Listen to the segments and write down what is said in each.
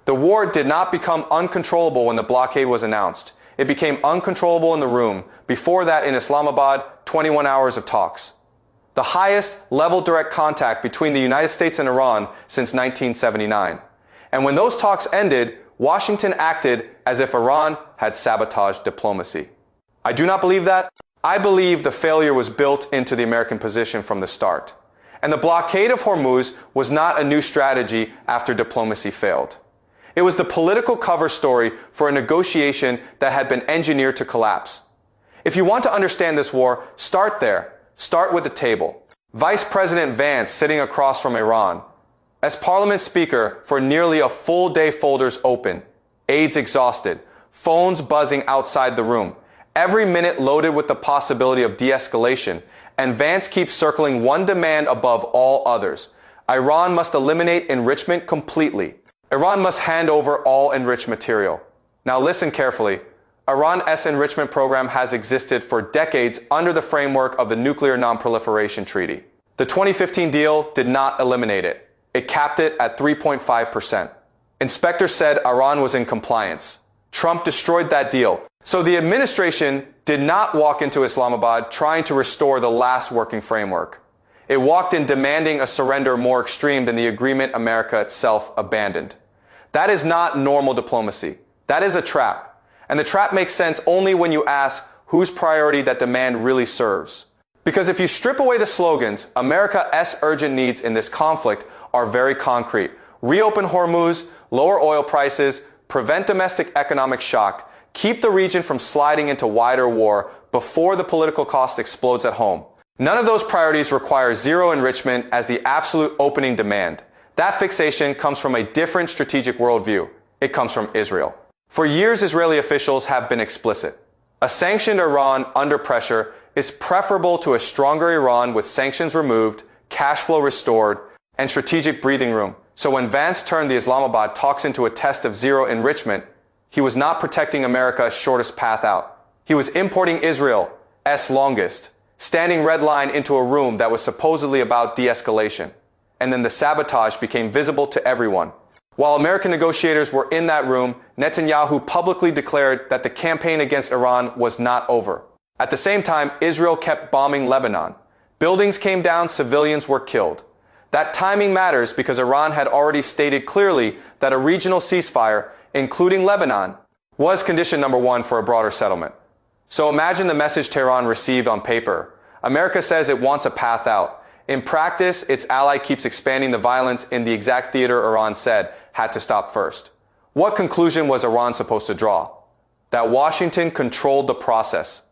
The war did not become uncontrollable when the blockade was announced. It became uncontrollable in the room. Before that, in Islamabad, 21 hours of talks. The highest level direct contact between the United States and Iran since 1979. And when those talks ended, Washington acted as if Iran had sabotaged diplomacy. I do not believe that. I believe the failure was built into the American position from the start. And the blockade of Hormuz was not a new strategy after diplomacy failed. It was the political cover story for a negotiation that had been engineered to collapse. If you want to understand this war, start there. Start with the table. Vice President Vance sitting across from Iran. As Parliament Speaker for nearly a full day, folders open, aides exhausted, phones buzzing outside the room, every minute loaded with the possibility of de-escalation, and Vance keeps circling one demand above all others. Iran must eliminate enrichment completely. Iran must hand over all enriched material. Now listen carefully. Iran's enrichment program has existed for decades under the framework of the Nuclear Non-Proliferation Treaty. The 2015 deal did not eliminate it. It capped it at 3.5%. Inspectors said Iran was in compliance. Trump destroyed that deal. So the administration did not walk into Islamabad trying to restore the last working framework. It walked in demanding a surrender more extreme than the agreement America itself abandoned. That is not normal diplomacy. That is a trap. And the trap makes sense only when you ask whose priority that demand really serves. Because if you strip away the slogans, America's urgent needs in this conflict are very concrete. Reopen Hormuz, lower oil prices, prevent domestic economic shock, keep the region from sliding into wider war before the political cost explodes at home. None of those priorities require zero enrichment as the absolute opening demand. That fixation comes from a different strategic worldview. It comes from Israel. For years, Israeli officials have been explicit. A sanctioned Iran under pressure is preferable to a stronger Iran with sanctions removed, cash flow restored, and strategic breathing room. So when Vance turned the Islamabad talks into a test of zero enrichment, he was not protecting America's shortest path out. He was importing Israel's longest, standing red line into a room that was supposedly about de-escalation. And then the sabotage became visible to everyone. While American negotiators were in that room, Netanyahu publicly declared that the campaign against Iran was not over. At the same time, Israel kept bombing Lebanon. Buildings came down, civilians were killed. That timing matters because Iran had already stated clearly that a regional ceasefire, including Lebanon, was condition number one for a broader settlement. So imagine the message Tehran received on paper. America says it wants a path out. In practice, its ally keeps expanding the violence in the exact theater Iran said had to stop first. What conclusion was Iran supposed to draw? That Washington controlled the process.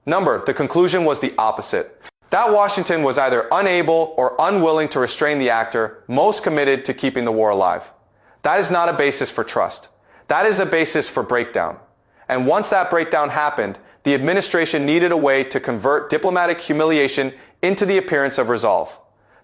The conclusion was the opposite. That Washington was either unable or unwilling to restrain the actor most committed to keeping the war alive. That is not a basis for trust. That is a basis for breakdown. And once that breakdown happened, the administration needed a way to convert diplomatic humiliation into the appearance of resolve.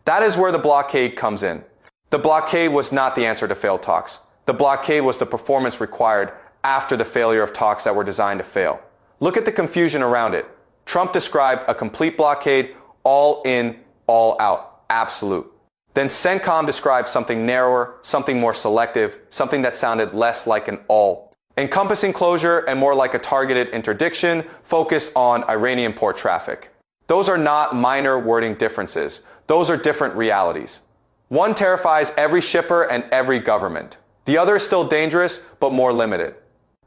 That is where the blockade comes in. The blockade was not the answer to failed talks. The blockade was the performance required after the failure of talks that were designed to fail. Look at the confusion around it. Trump described a complete blockade, all in, all out, absolute. Then CENTCOM described something narrower, something more selective, something that sounded less like an all. Encompassing closure and more like a targeted interdiction focused on Iranian port traffic. Those are not minor wording differences. Those are different realities. One terrifies every shipper and every government. The other is still dangerous, but more limited.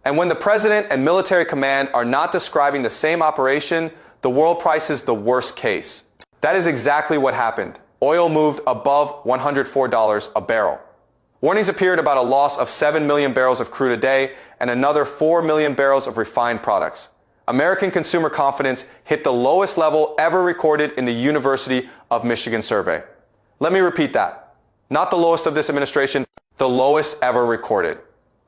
And when the president and military command are not describing the same operation, the world prices the worst case. That is exactly what happened. Oil moved above $104 a barrel. Warnings appeared about a loss of 7 million barrels of crude a day and another 4 million barrels of refined products. American consumer confidence hit the lowest level ever recorded in the University of Michigan survey. Let me repeat that. Not the lowest of this administration, the lowest ever recorded.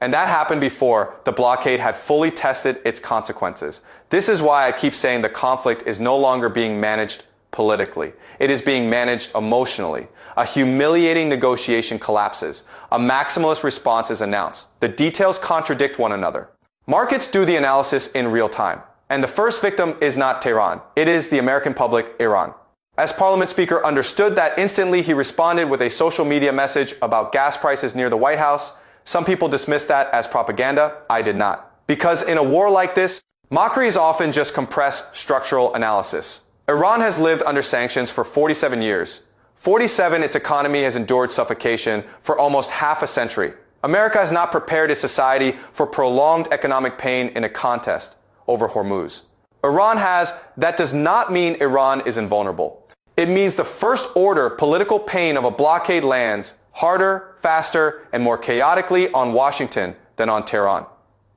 And that happened before the blockade had fully tested its consequences. This is why I keep saying the conflict is no longer being managed politically. It is being managed emotionally. A humiliating negotiation collapses. A maximalist response is announced. The details contradict one another. Markets do the analysis in real time. And the first victim is not Tehran. It is the American public, Iran. As Parliament Speaker understood that instantly, he responded with a social media message about gas prices near the White House, Some people dismiss that as propaganda. I did not. Because in a war like this, mockery is often just compressed structural analysis. Iran has lived under sanctions for 47 years. 47, its economy has endured suffocation for almost half a century. America has not prepared its society for prolonged economic pain in a contest over Hormuz. Iran has. That does not mean Iran is invulnerable. It means the first order political pain of a blockade lands harder, faster, and more chaotically on Washington than on Tehran.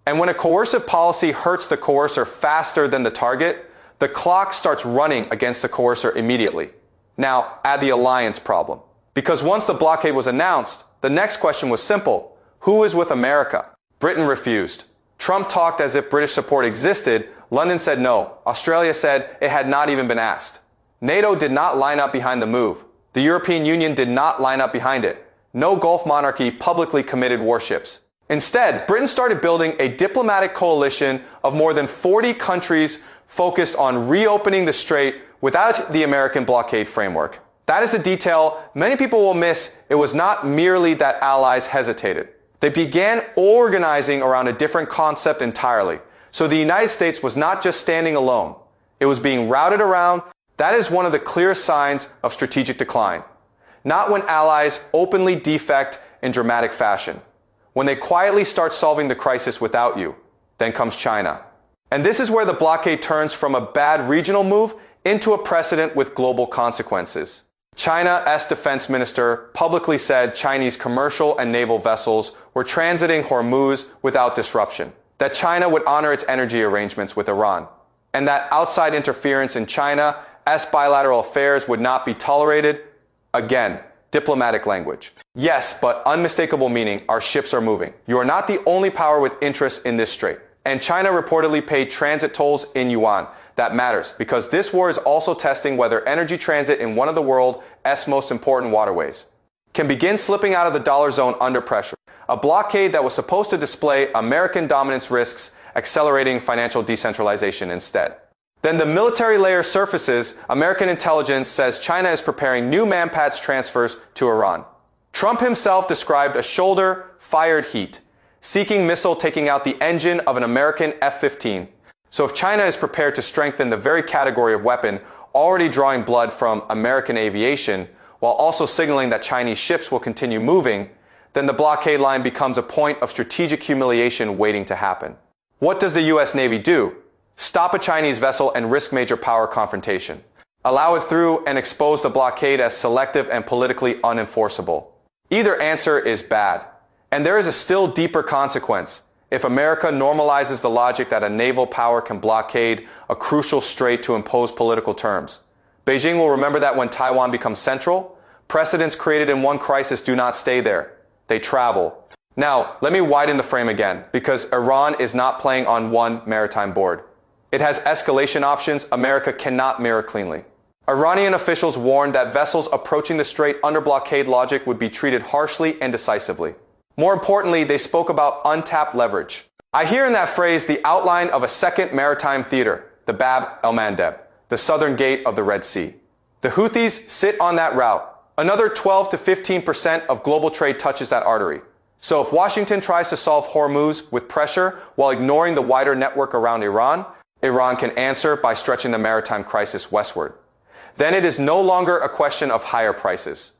And when a coercive policy hurts the coercer faster than the target, the clock starts running against the coercer immediately. Now, add the alliance problem. Because once the blockade was announced, the next question was simple. Who is with America? Britain refused. Trump talked as if British support existed. London said no. Australia said it had not even been asked. NATO did not line up behind the move. The European Union did not line up behind it. No Gulf monarchy publicly committed warships. Instead, Britain started building a diplomatic coalition of more than 40 countries focused on reopening the strait without the American blockade framework. That is a detail many people will miss. It was not merely that allies hesitated. They began organizing around a different concept entirely. So the United States was not just standing alone. It was being routed around. That is one of the clear signs of strategic decline. Not when allies openly defect in dramatic fashion. When they quietly start solving the crisis without you. Then comes China. And this is where the blockade turns from a bad regional move into a precedent with global consequences. China's defense minister publicly said Chinese commercial and naval vessels were transiting Hormuz without disruption, that China would honor its energy arrangements with Iran, and that outside interference in China's bilateral affairs would not be tolerated. Again, diplomatic language. Yes, but unmistakable meaning, our ships are moving. You are not the only power with interest in this strait. And China reportedly paid transit tolls in yuan. That matters, because this war is also testing whether energy transit in one of the world's most important waterways can begin slipping out of the dollar zone under pressure. A blockade that was supposed to display American dominance risks accelerating financial decentralization instead. Then the military layer surfaces. American intelligence says China is preparing new manpads transfers to Iran. Trump himself described a shoulder-fired heat, seeking missile taking out the engine of an American F-15. So if China is prepared to strengthen the very category of weapon already drawing blood from American aviation, while also signaling that Chinese ships will continue moving, then the blockade line becomes a point of strategic humiliation waiting to happen. What does the U.S. Navy do? Stop a Chinese vessel and risk major power confrontation. Allow it through and expose the blockade as selective and politically unenforceable. Either answer is bad. And there is a still deeper consequence. If America normalizes the logic that a naval power can blockade a crucial strait to impose political terms, Beijing will remember that when Taiwan becomes central, precedents created in one crisis do not stay there. They travel. Now, let me widen the frame again, because Iran is not playing on one maritime board. It has escalation options America cannot mirror cleanly. Iranian officials warned that vessels approaching the strait under blockade logic would be treated harshly and decisively. More importantly, they spoke about untapped leverage. I hear in that phrase the outline of a second maritime theater, the Bab el-Mandeb, the southern gate of the Red Sea. The Houthis sit on that route. Another 12 to 15% of global trade touches that artery. So if Washington tries to solve Hormuz with pressure while ignoring the wider network around Iran, Iran can answer by stretching the maritime crisis westward. Then it is no longer a question of higher prices.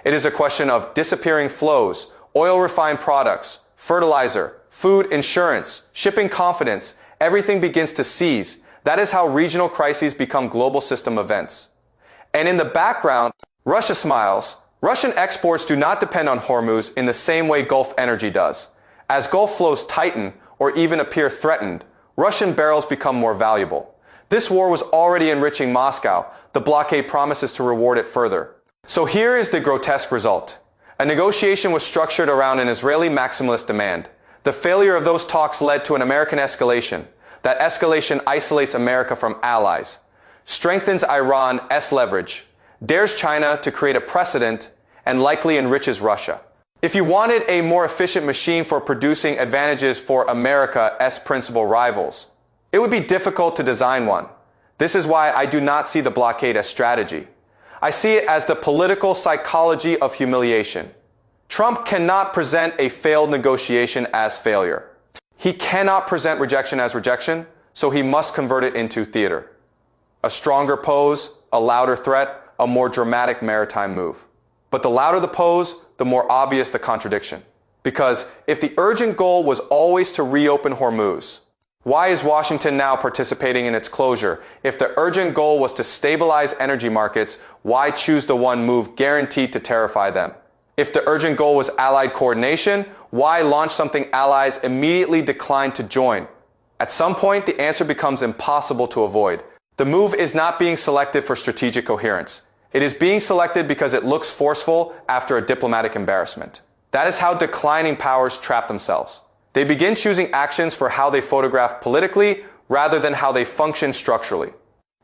It is a question of disappearing flows, oil refined products, fertilizer, food, insurance, shipping confidence. Everything begins to seize. That is how regional crises become global system events. And in the background, Russia smiles. Russian exports do not depend on Hormuz in the same way Gulf energy does. As Gulf flows tighten or even appear threatened, Russian barrels become more valuable. This war was already enriching Moscow. The blockade promises to reward it further. So here is the grotesque result. A negotiation was structured around an Israeli maximalist demand. The failure of those talks led to an American escalation. That escalation isolates America from allies, strengthens Iran's leverage, dares China to create a precedent, and likely enriches Russia. If you wanted a more efficient machine for producing advantages for America's principal rivals, it would be difficult to design one. This is why I do not see the blockade as strategy. I see it as the political psychology of humiliation. Trump cannot present a failed negotiation as failure. He cannot present rejection as rejection, so he must convert it into theater. A stronger pose, a louder threat, a more dramatic maritime move. But the louder the pose, the more obvious the contradiction. Because if the urgent goal was always to reopen Hormuz, why is Washington now participating in its closure? If the urgent goal was to stabilize energy markets, why choose the one move guaranteed to terrify them? If the urgent goal was allied coordination, why launch something allies immediately declined to join? At some point, the answer becomes impossible to avoid. The move is not being selected for strategic coherence. It is being selected because it looks forceful after a diplomatic embarrassment. That is how declining powers trap themselves. They begin choosing actions for how they photograph politically rather than how they function structurally.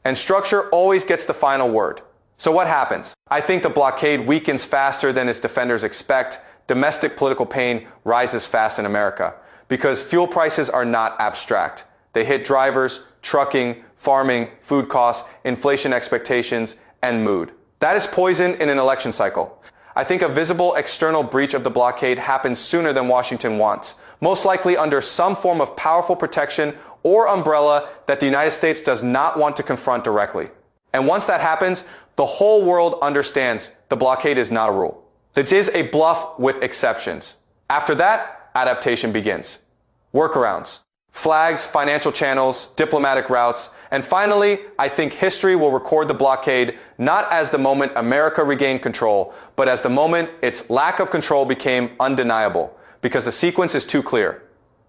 And structure always gets the final word. So what happens? I think the blockade weakens faster than its defenders expect. Domestic political pain rises fast in America because fuel prices are not abstract. They hit drivers, trucking, farming, food costs, inflation expectations, and mood. That is poison in an election cycle. I think a visible external breach of the blockade happens sooner than Washington wants, most likely under some form of powerful protection or umbrella that the United States does not want to confront directly. And once that happens, the whole world understands the blockade is not a rule. It is a bluff with exceptions. After that, adaptation begins. Workarounds, flags, financial channels, diplomatic routes, and finally, I think history will record the blockade not as the moment America regained control, but as the moment its lack of control became undeniable, because the sequence is too clear.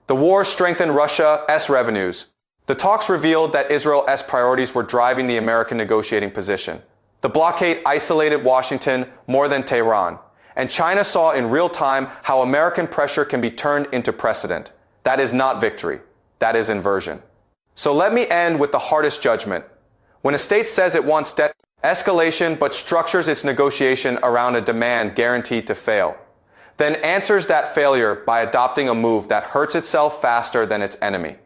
The war strengthened Russia's revenues. The talks revealed that Israel's priorities were driving the American negotiating position. The blockade isolated Washington more than Tehran, and China saw in real time how American pressure can be turned into precedent. That is not victory. That is inversion. So let me end with the hardest judgment. When a state says it wants escalation but structures its negotiation around a demand guaranteed to fail, then answers that failure by adopting a move that hurts itself faster than its enemy.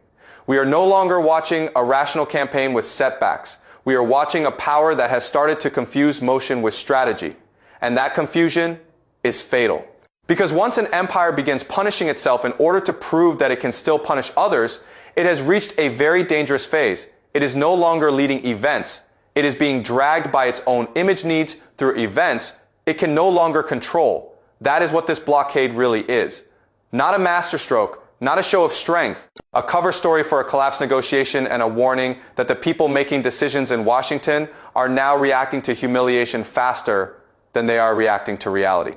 We are no longer watching a rational campaign with setbacks. We are watching a power that has started to confuse motion with strategy. And that confusion is fatal. Because once an empire begins punishing itself in order to prove that it can still punish others, it has reached a very dangerous phase. It is no longer leading events. It is being dragged by its own image needs through events it can no longer control. That is what this blockade really is. Not a masterstroke, not a show of strength, a cover story for a collapsed negotiation and a warning that the people making decisions in Washington are now reacting to humiliation faster than they are reacting to reality.